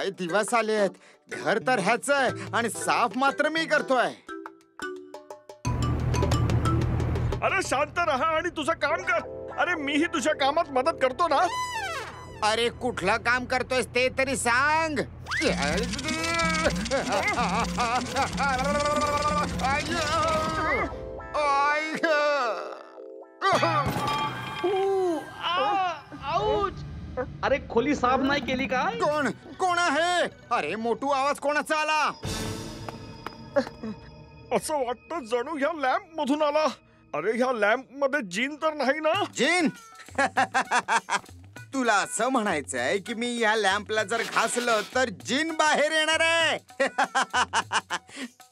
काय दिवस आलेत. घर तर ह्याच आहे आणि साफ मात्र मी करतोय. अरे शांत राहा आणि तुझं काम कर. अरे मीही तुझ्या कामात मदत करतो ना. अरे कुठलं काम करतोयस ते तरी सांग. अरे खोली साफ नाही केली काय? कोण कोण आहे? अरे मोठू आवाज कोणाचा आला? असं वाटतं जणू ह्या लॅम्प मधून आला. अरे ह्या लॅम्प मध्ये जीन तर नाही ना? जिन? तुला असं म्हणायचंय की मी या लॅम्पला जर घासलं तर जिन बाहेर येणार आहे?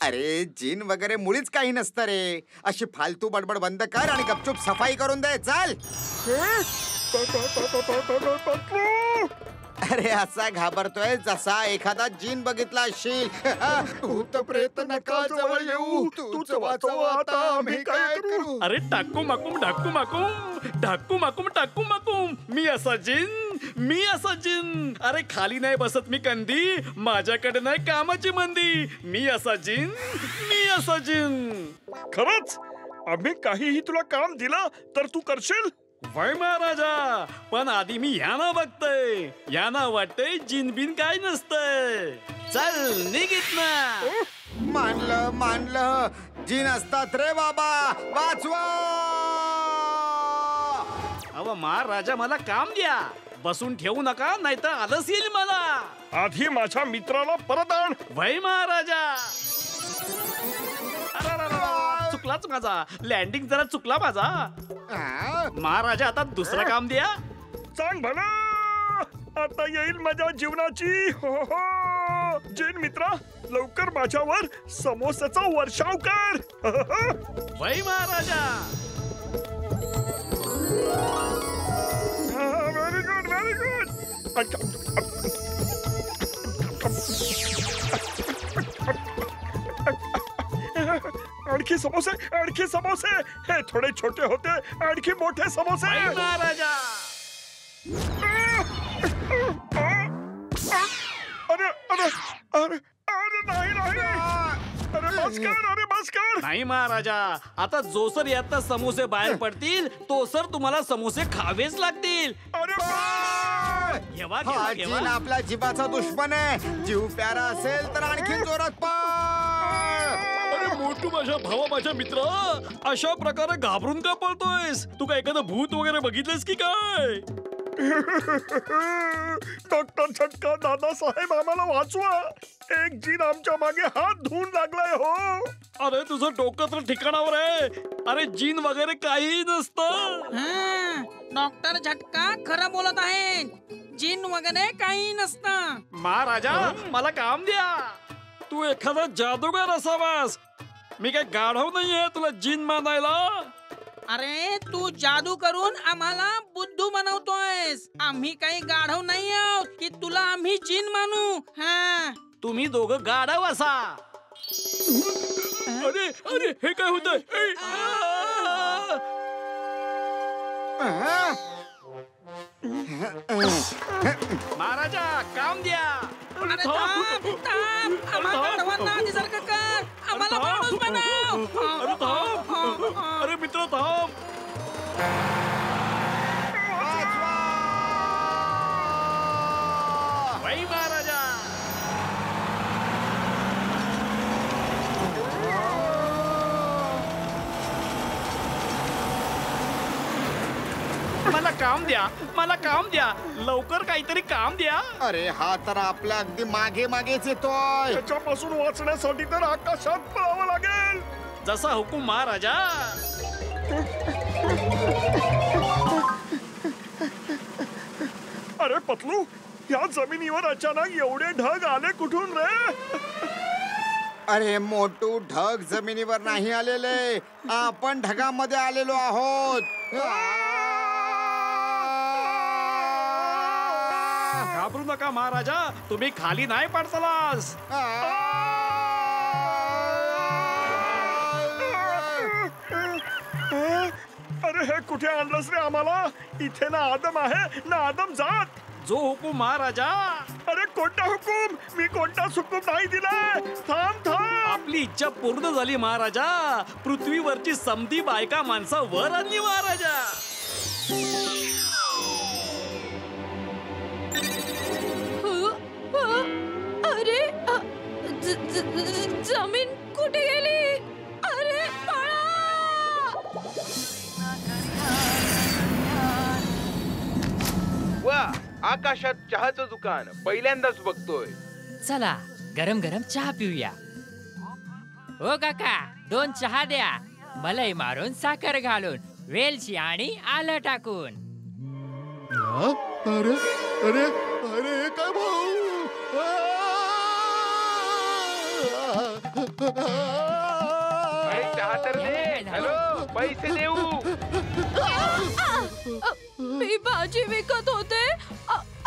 अरे जिन वगैरे मुळीच काही नसतं रे. अशी फालतू बडबड बंद कर आणि गपचूप सफाई करून दे. चाल. अरे असा घाबरतोय जसा एखादा जिन बघितला असशील. भूत प्रेत नका जवळ येऊ. तूच वाचव आता आम्ही काय करू? अरे टाकू माकूम ढाकू माकूम ढाकू माकूम टाकू माकूम. मी असा जिन. अरे खाली नाही बसत मी कंदी. माझ्याकडे नाही कामाची मंदी. मी असा जिन. खरंच आम्ही काहीही तुला काम दिलं तर तू करशील? वय महाराजा, पण आधी मी ह्याना बघतय. ह्याना वाटतंय जिन बिन काय नसतंय. चल निघित ना. मानलं जिन असतात रे बाबा. वाचवा. अव महाराजा मला काम द्या. बसून ठेवू नका नाहीतर आलस येईल मला. आधी माझ्या मित्राला परत आण. वय महाराजा. चुकलाच माझा. लँडिंग जरा चुकला माझा. महाराजा आता दुसरं काम द्या. सांग भला. आता येईल माझ्या जीवनाची. हो हो. जिन मित्रा लवकर माझ्यावर समोसाचा वर्षाव कर. वय महाराजा. Very good. आणखी समोसे. हे थोडे छोटे होते. आणखी मोठे समोसे. वय महाराजा. अरे नाही. अरे बस कर. नाही महाराजा, आता जो सर यातनं समोसे बाहेर पडतील तो सर तुम्हाला समोसे खावेच लागतील. घेवा. हा जिन आपला जीवाचा दुश्मन आहे. जीव प्यारा असेल तर आणखी जोरात पळ. अरे मोठू माझ्या भावा, माझ्या मित्र, अशा प्रकारे घाबरून का पळतोयस? तू काय एखादं भूत वगैरे बघितलंस की काय? डॉक्टर झटका, दादासाहेब आम्हाला वाचवा. एक जीन आमच्या मागे हात धुवून लागलाय हो. अरे तुझं डोकं तर ठिकाणावर आहे. अरे जीन वगैरे काही नसतं. डॉक्टर झटका खरं बोलत आहे. जीन वगैरे काही नसतं. महाराजा मला काम द्या. तू एखादा जादूगार असावास. मी काय गाढव नाहीये तुला जीन मानायला. अरे तू जादू करून आम्हाला बुद्धू बनवतोयस. आम्ही काही गाढव नाही आहोत की तुला आम्ही जीन मानू. तुम्ही दोघं गाढव असा. अरे हे काय होतंय? महाराजा काम द्या. अरे थांब. आम्हाला गाढवांना आधीसारखं कर. आम्हाला माणूस बनव. अरे मित्र थांब. वही महाराजा. मला काम द्या. लवकर काहीतरी काम द्या. अरे हा तर आपल्या अगदी मागेच येतोय. त्याच्यापासून वाचण्यासाठी तर आकाशात पळावं लागेल. जसा हुकूम महाराजा. अरे पतलू, या जमिनीवर अचानक एवढे ढग आले कुठून रे? अरे मोठू, ढग जमिनीवर नाही आलेले. आपण ढगामध्ये आलेलो आहोत. घाबरू नका महाराजा. तुम्ही खाली नाही पडतालास. अरे हे कुठे आणलंस रे आम्हाला? इथे ना आदम आहे ना आदम जात. जो हुकूम महाराजा. अरे कोणता हुकूम? मी कोणताच हुकूम नाही दिलाय. थांब थांब. आपली इच्छा पूर्ण झाली महाराजा. पृथ्वीवरची समधी बायका माणसा वर आणली महाराजा. अरे जमीन कुठे गेली? अरे वा, आकाशात चहाचं दुकान पहिल्यांदाच बघतोय. चला गरम गरम चहा पिऊया. हो काका, 2 चहा द्या. मलाई मारून साखर घालून, वेलची आणि आलं टाकून. अरे अरे अरे काय भाऊ. चहा तर दे. हॅलो, पैसे देऊ. मी भाजी विकत होते,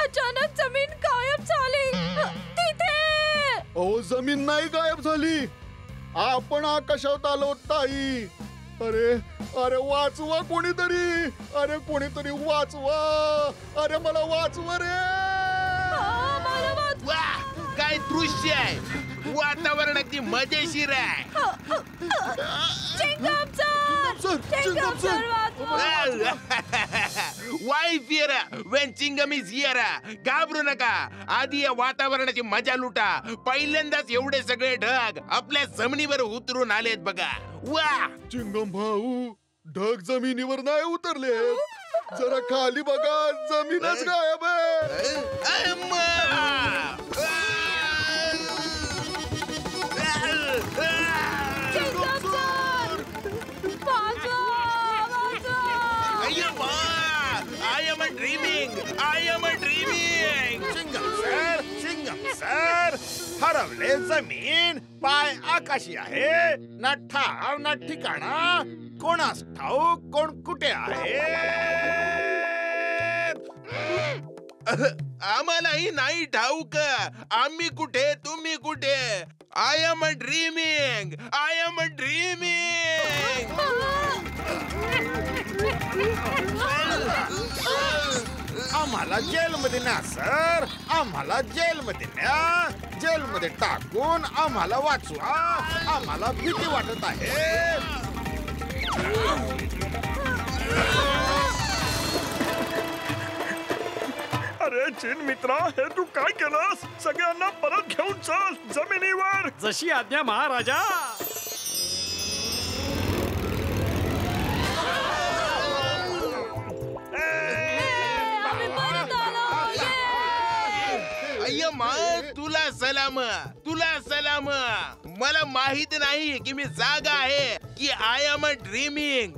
अचानक जमीन गायब झाली. तिथे जमीन नाही गायब झाली. आपण आकाशात आलो ताई. अरे अरे वाचवा कोणीतरी. अरे कोणीतरी वाचवा. अरे मला वाचवा रे. वा, काय दृश्य आहे. वातावरण अगदी मजेशीर आहे. Why fear when Chingam is here? घाबरू नका. आधी या वातावरणाची मजा लुटा. पहिल्यांदाच एवढे सगळे ढग आपल्या जमिनीवर उतरून आलेत बघा. वा, चिंगम भाऊ, ढग जमिनीवर नाही उतरले. जरा खाली बघा, जमीनच गायब आहे. सर, हरवले जमीन, पाय आकाशी आहे. ना ठाव ना ठिकाणा. कोणास ठाऊक कोण कुठे आहे. आम्हालाही नाही ठाऊक आम्ही कुठे तुम्ही कुठे. I am a dreaming. I am a dreaming. आम्हाला जेलमध्ये न्या सर. आम्हाला जेलमध्ये न्या. जेलमध्ये टाकून आम्हाला वाचवा. आम्हाला भीती वाटत आहे. अरे चिन मित्रा, हे तू काय केलंस? सगळ्यांना परत घेऊन चल जमिनीवर. जशी आज्ञा महाराजा. अय्यम्मा, तुला सलाम. तुला सलाम. मला माहित नाही की मी जागा आहे की आय एम अ ड्रीमिंग.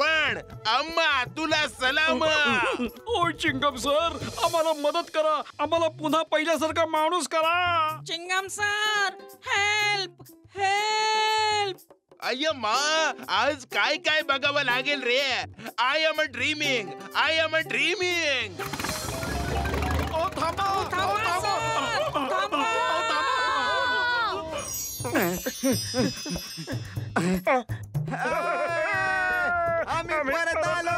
पण अम्मा, तुला सलाम. ओ चिंगम सर, आम्हाला मदत करा. आम्हाला पुन्हा पहिल्यासारखा माणूस करा. चिंगम सर, हेल्प हेल्प. अय्यम्मा, आज काय काय बघावं लागेल रे. I am a dreaming. I am a dreaming. आम्ही परत आलो.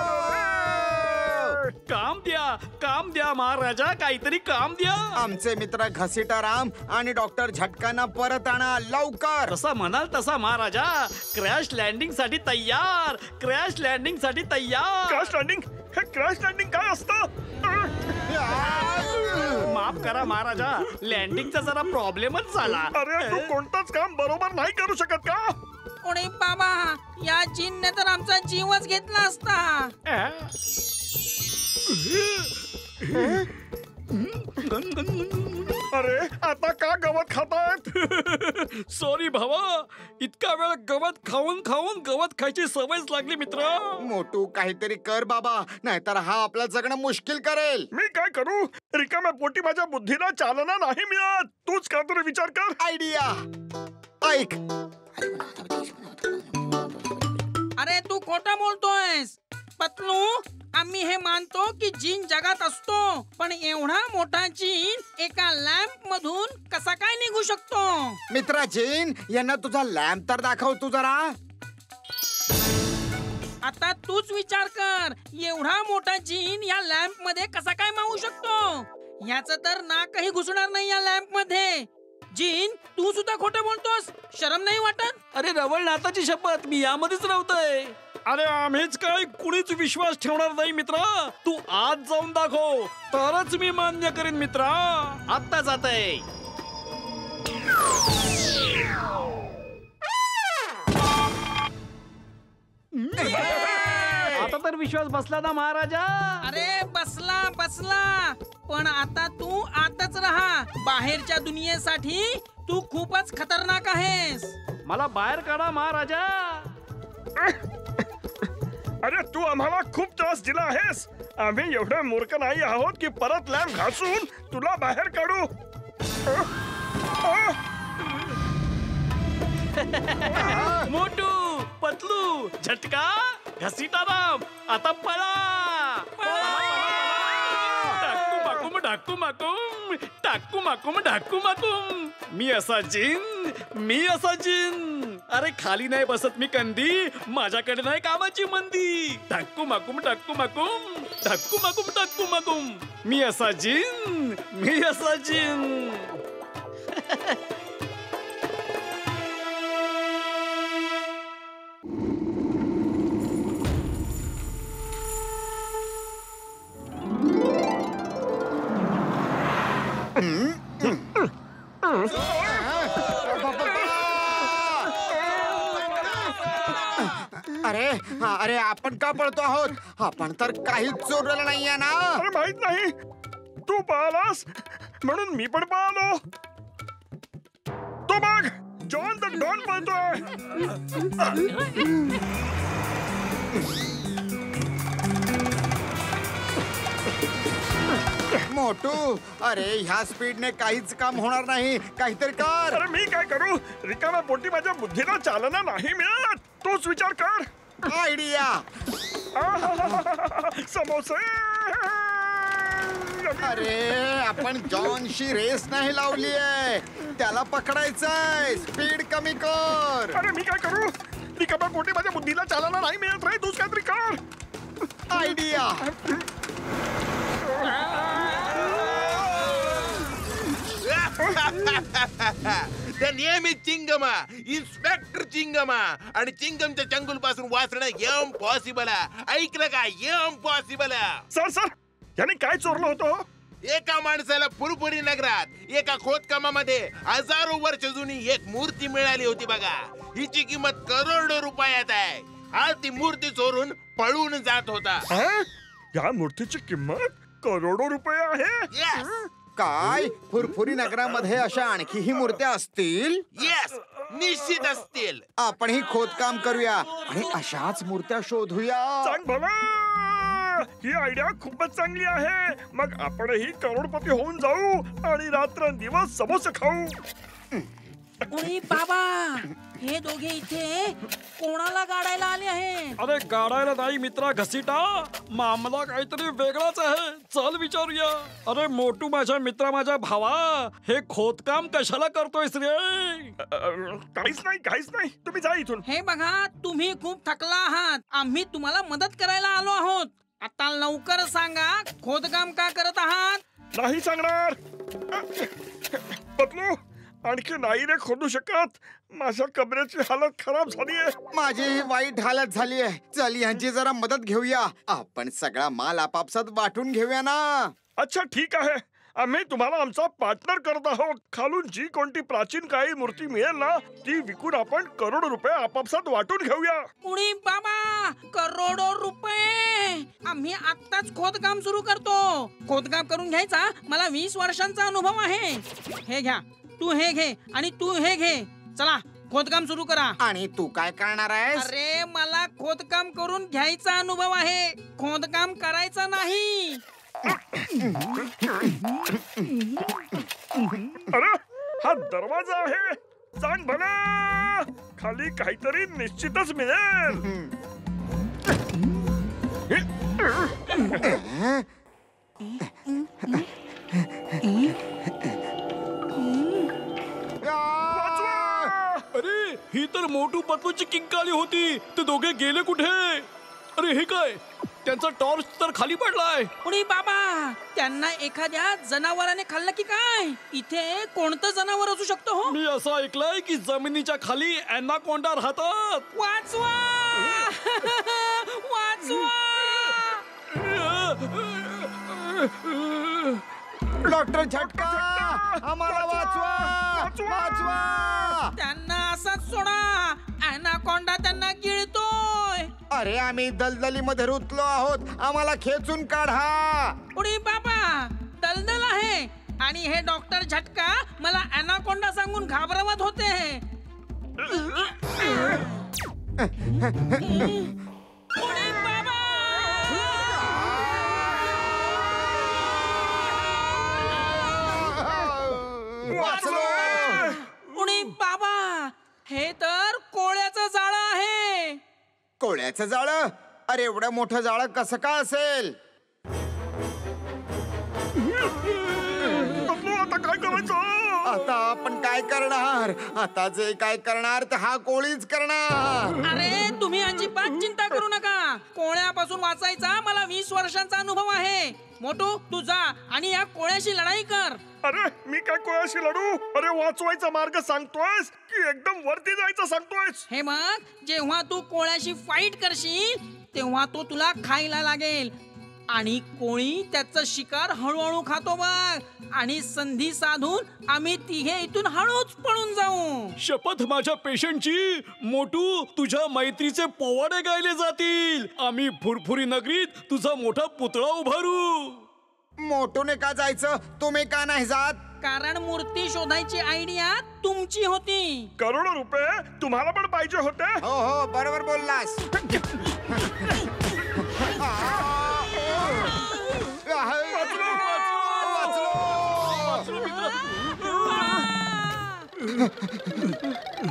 काम द्या, काम द्या महाराजा. काहीतरी काम द्या. आमचे मित्र घसीटाराम आणि डॉक्टर झटकांना परत आणा लवकर. जसा म्हणाल तसा महाराजा. क्रॅश लँडिंग साठी तयार. क्रॅश लँडिंग साठी तयार. Crash landing? हे क्रॅश लँडिंग काय असतं? माफ करा महाराजा, लँडिंगचा जरा प्रॉब्लेमच झाला. अरे तू कोणतंच काम बरोबर नाही करू शकत का? कोणी बाबा, या जीनने तर आमचा जीवच घेतला असता. अरे आता का गवत खातायत? सॉरी भावा, इतका वेळ गवत खाऊन खाऊन गवत खायची सवयच लागली मित्र. मोटू काहीतरी कर बाबा, नाहीतर हा आपलं जगणं मुश्किल करेल. मी काय करू? रिकाम्या पोटी माझ्या बुद्धीला चालना नाही मिळत. तूच काहीतरी विचार कर. आयडिया ऐक. अरे तू खोटा बोलतोयस पतलू. आम्ही हे मानतो की जीन जगात असतो, पण एवढा मोठा जीन एका लॅम्प मधून कसा काय निघू शकतो? मित्रा जीन, यांना तुझा लॅम्प तर दाखव तू जरा. आता तूच विचार कर, एवढा मोठा जीन या लॅम्प मध्ये कसा काय मावू शकतो? याच तर नाकही घुसणार नाही या लॅम्प मध्ये. जीन, तू सुद्धा खोटं बोलतोस, शरम नाही वाटत? अरे रवळ नाताची शपथ, मी यामध्येच नव्हतंय. अरे आम्हीच काय कुणीच विश्वास ठेवणार नाही मित्रा. तू आज जाऊन दाखव, तरच मी मान्य करेन मित्रा. आता जातय. आता तर विश्वास बसला ना महाराजा. अरे बसला बसला, पण आता तू आतच राहा. बाहेरच्या दुनियेसाठी तू खूपच खतरनाक आहेस. मला बाहेर काढा महाराजा. अरे तू आम्हाला खूप त्रास दिला आहेस. आम्ही एवढे मूर्ख नाही आहोत की परत लॅम्प घासून तुला बाहेर काढू. मोटू, पतलू, झटका, घसीटाराम, आता पळा. टाकू माकूम, ढाकू माकूम, टाकू माकूम, ढाकू माकूम. मी असा जिन, मी असा जिन. अरे खाली नाही बसत मी कंदी, माझ्याकडे नाही कामाची मंदी. टाकू माकूम, टाकू माकूम, टाकू माकूम, टाकू माकूम. मी असा जिन, मी असा जिन. अरे अरे आपण का पळतो आहोत? आपण तर काहीच चोरलेलं नाहीये ना. अरे माहित नाही, तू पळालास म्हणून मी पण पळालो. तो बघ, जॉन द डॉन पळतोय. मोटू, अरे ह्या स्पीडने काहीच काम होणार नाही. काहीतरी कर. अरे मी काय करू? रिकाम्या पोटी माझ्या बुद्धीला चालना नाही मिळत. तोच विचार कर. आयडिया. समोसे. अरे आपण जॉनशी रेस नाही लावली आहे, त्याला पकडायचंय. स्पीड कमी कर. अरे मी काय करू? रिकाम्या पोटी माझ्या बुद्धीला चालना नाही मिळत रे. तूच काहीतरी कर. आयडिया. त्या नियमित चिंगमा, इन्स्पेक्टर चिंगमा आणि चिंगमच्या चंगुल पासून वाचणं इम्पॉसिबल. ऐकलं का? इम्पॉसिबल. सर सर, याने काय चोरलं होतं? एका माणसाला पुरपुरी नगरात एका खोदकामामध्ये हजारो वर्ष जुनी एक मूर्ती मिळाली होती बघा. हिची किंमत करोडो रुपयात आहे. हा ती मूर्ती चोरून पळून जात होता. या मूर्तीची किंमत करोडो रुपये आहे. येस काय फुरफुरी नगरामध्ये अशा आणखीही मूर्त्या असतील? येस, निश्चित असतील. आपण ही खोदकाम करूया आणि अशाच मूर्त्या शोधूया. सांग भला, ही आयडिया खूपच चांगली आहे. मग आपणही करोडपती होऊन जाऊ आणि रात्रंदिवस समोसे खाऊ. उई बाबा, हे दोघे इथे कोणाला गाडायला आले आहे? अरे गाडायला नाही मित्रा घसीटा, मामला काहीतरी वेगळाच आहे. चल विचारूया. अरे मोटू माझ्या मित्रा, माझ्या भावा, हे खोदकाम कशाला करतोयस रे? काहीच नाही, काहीच नाही. तुम्ही जा इथून. हे बघा, तुम्ही खूप थकला आहात. आम्ही तुम्हाला मदत करायला आलो आहोत. आता लवकर सांगा, खोदकाम का करत आहात? नाही सांगणार. पतलू, आणखी नाही रे खोदू शकत. माझ्या कमरेची हालत खराब झालीये. माझी वाईट हालत झाली आहे. चल यांची जरा मदत घेऊया. आपण सगळा माल आपापसात वाटून घेऊया ना. अच्छा ठीक आहे, आम्ही तुम्हाला आमचा पार्टनर करत आहोत. खालून जी कोणती प्राचीन काळी मूर्ती मिळेल ना, ती विकून आपण करोडो रुपये आपापसात वाटून घेऊया. उडी बाबा, करोडो रुपये! आम्ही आत्ताच खोदकाम सुरू करतो. खोदकाम करून घ्यायचा मला 20 वर्षांचा अनुभव आहे. हे घ्या, तू हे घे आणि तू हे घे. चला खोदकाम सुरू करा. आणि तू काय करणार आहेस? अरे मला खोदकाम करून घ्यायचा अनुभव आहे, खोदकाम करायचं नाही. अरे हा दरवाजा आहे. सांग भला, खाली काहीतरी निश्चितच मिळेल. अरे ही तर मोटू पतलूची किंकाळी होती. ते दोघे गेले कुठे? अरे हे काय, त्यांचा टॉर्च तर खाली पडलाय. उडी बाबा, त्यांना एखाद्या जनावराने खाल्लं की काय? इथे कोणतं जनावर असू शकतो हो? मी असं ऐकलंय की जमिनीच्या खाली अॅनाकोंडा राहतात. वाचवा वाचवा. डॉक्टर झटका, आम्हाला वाचवा वाचवा. त्यांना असाच सोडा, अॅनाकोंडा त्यांना गिळतोय. अरे आम्ही दलदलीमध्ये रुतलो आहोत, आम्हाला खेचून काढा. उडी बाबा, दलदल आहे आणि हे डॉक्टर झटका मला अॅनाकोंडा सांगून घाबरवत होते. उडी बाबा. उडी बाबा, हे तर कोळ्याचं जाळं आहे. कोळ्याचं जाळं? अरे एवढं मोठं जाळं कसं काय असेल? आता काय करायचं? आता आपण काय करणार? आता जे काय करणार ते हा कोळीच करणार. अरे तुम्ही अजिबात चिंता करू नका, कोळ्यापासून वाचायचा मला 20 वर्षांचा अनुभव आहे. मोटू, तू जा आणि या कोळ्याशी लढाई कर. अरे मी काय कोणाशी लढू? अरे वाचवायचा मार्ग सांगतोयस की एकदम वरती जायचं सांगतोयस? हे मग, जेव्हा तू कोळ्याशी फाईट करशील तेव्हा तो तुला खायला लागेल आणि कोळी त्याचं शिकार हळूहळू खातो बघ. आणि संधी साधून आम्ही तिघे इथून हळूच पळून जाऊ. शपथ माझ्या पेशंटची. मोटू, तुझ्या मैत्रीचे पोवाडे गायले जातील. आम्ही फुरफुरी नगरीत तुझा मोठा पुतळा उभारू. मोठूने का जायचं, तुम्ही का नाही जात? कारण मूर्ती शोधायची आयडिया तुमची होती. करोडो रुपये तुम्हाला पण पाहिजे होते. हो हो, बरोबर बोललास.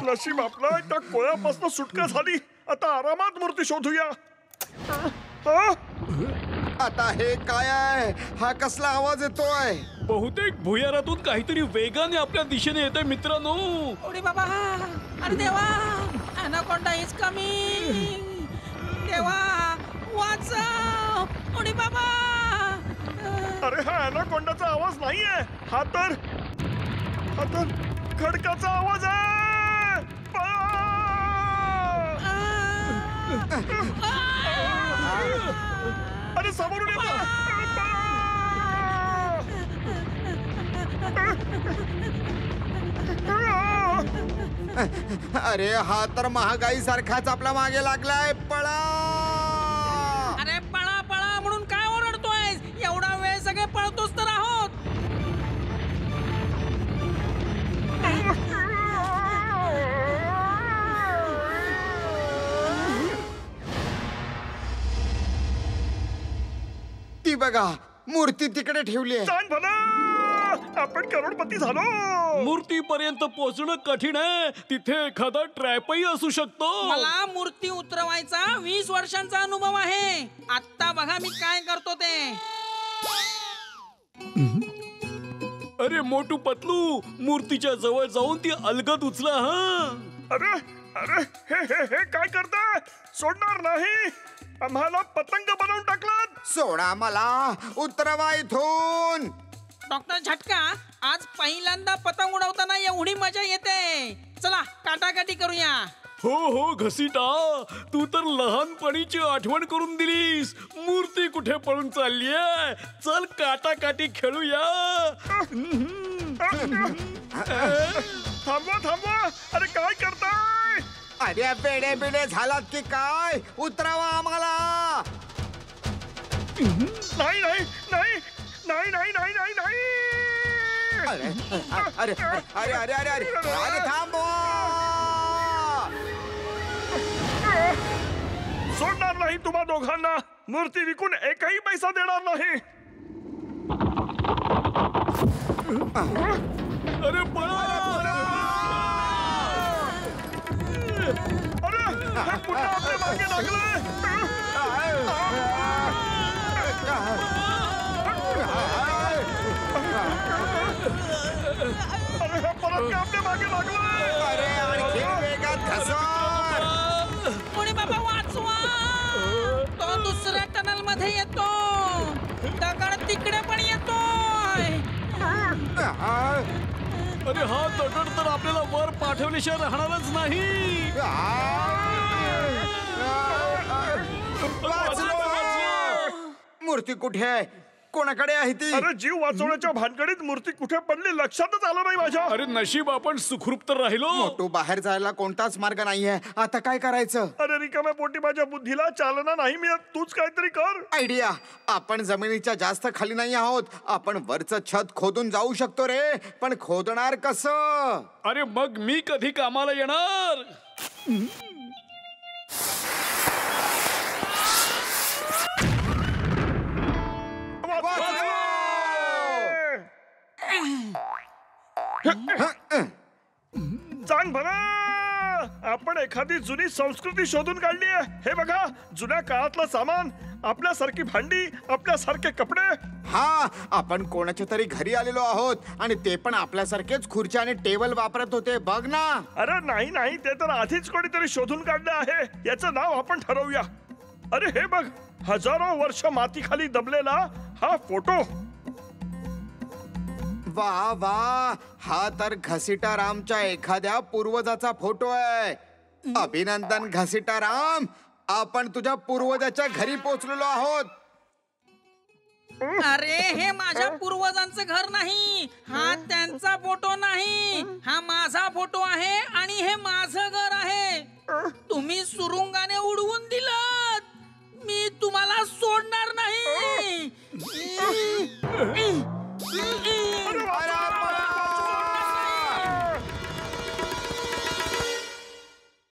नशीब आपला त्या कोळ्यापासून सुटका झाली. आता आरामात मूर्ती शोधूया. आता हे काय आहे? हा कसला आवाज येतोय? बहुतेक भुयारातून काहीतरी वेगाने आपल्या दिशेने येते मित्रांनो. उडी बाबा, अरे देवा, अॅनाकोंडा इज कमिंग. देवा वाचव. उडी बाबा. अरे हा अॅनाकोंडाचा आवाज नाहीये, हा तर खडकाचा आवाज आहे. अरे समोरून येतो. अरे हा तर महागाई सारखाच आपल्या मागे लागलाय. पळा. अरे पळा पळा म्हणून काय ओरडतोय? एवढा वेळ सगळे पळतोच तर आहोत. ती बघा, मूर्ती तिकडे ठेवली आहे. चांद भला, आपण करोडपती झालो. मूर्ती पर्यंत पोहोचणं कठीण आहे. तिथे एखादा ट्रॅपही असू शकतो. मला मूर्ती उतरवायचा 20 वर्षांचा अनुभव आहे. आता बघा मी काय करतो ते. अरे मोटू पतलू, मूर्तीच्या जवळ जाऊन ती अलगद उचला. हा, अरे अरे हे काय करताय? सोडणार नाही. आम्हाला पतंग बनवून टाकलात. सोडा मला, उतरवा इथून. डॉक्टर झटका, आज पहिल्यांदा पतंग उडवताना एवढी मजा येते. चला काटाकाटी करूया. हो हो घसीटा, तू तर लहानपणीची आठवण करून दिलीस. मूर्ती कुठे पळून चाललीये? चल काटाकाटी खेळूया. थांबवा थांबवा, अरे काय करताय? अरे बेडे बेडे झालात की काय? उतरावा आम्हाला. नाही नाही नाही नाही नाही नाही नाही नाही. अरे अरे अरे अरे अरे अरे अरे थांबवा. सोडणार नाही तुम्हा दोघांना. मूर्ती विकून एकही पैसा देणार नाही. अरे पळा. अरे हे पुन्हा आपल्या मागे लागलंय. अरे हे परत का आपल्या मागे लागलंय. अरे आणखी वेगात घसर. कोणी बाबा वाचवा. तो मध्ये येतो. दगड तिकडे पण येतोय. अरे हा दगड तर आपल्याला वर पाठवल्याशिवाय राहणारच नाही. मूर्ती कुठे आहे? कोणाकडे आहे ती? अरे जीव वाचवण्याच्या भानगडीत मूर्ती कुठे पडली लक्षातच आलं नाही माझ्या. अरे नशीब आपण सुखरूप तर राहिलो. मोटू, बाहेर जायला कोणताच मार्ग नाहीये. आता काय करायचं? अरे रिकाम्या पोटी माझ्या बुद्धीला चालना नाही मिळत. तूच काहीतरी कर. आयडिया. आपण जमिनीच्या जास्त खाली नाही आहोत. आपण वरचं छत खोदून जाऊ शकतो रे, पण खोदणार कसं? अरे मग मी कधी कामाला येणार? सांग भला, आपण एखादी जुनी संस्कृती शोधून काढली आहे. हे बघा, जुन्या काळातलं सामान, आपल्यासारखी भांडी, आपल्यासारखे कपडे. हा, आपण कोणाच्या तरी घरी आलेलो आहोत आणि ते पण आपल्यासारखेच खुर्च्या आणि टेबल वापरत होते. बघ ना. अरे नाही नाही, ते तर आधीच कोणीतरी शोधून काढलं आहे. याचं नाव आपण ठरवूया. अरे हे बघ, हजारो वर्ष मातीखाली दबलेला हा फोटो. वा वा, हा तर घसीटारामच्या एखाद्या पूर्वजाचा फोटो आहे. अभिनंदन घसीटाराम, आपण तुझ्या पूर्वजाच्या घरी पोहोचलेलो आहोत. अरे हे माझ्या पूर्वजांचं घर नाही. हा त्यांचा फोटो नाही. हा माझा फोटो आहे आणि हे माझं घर आहे. तुम्ही सुरुंग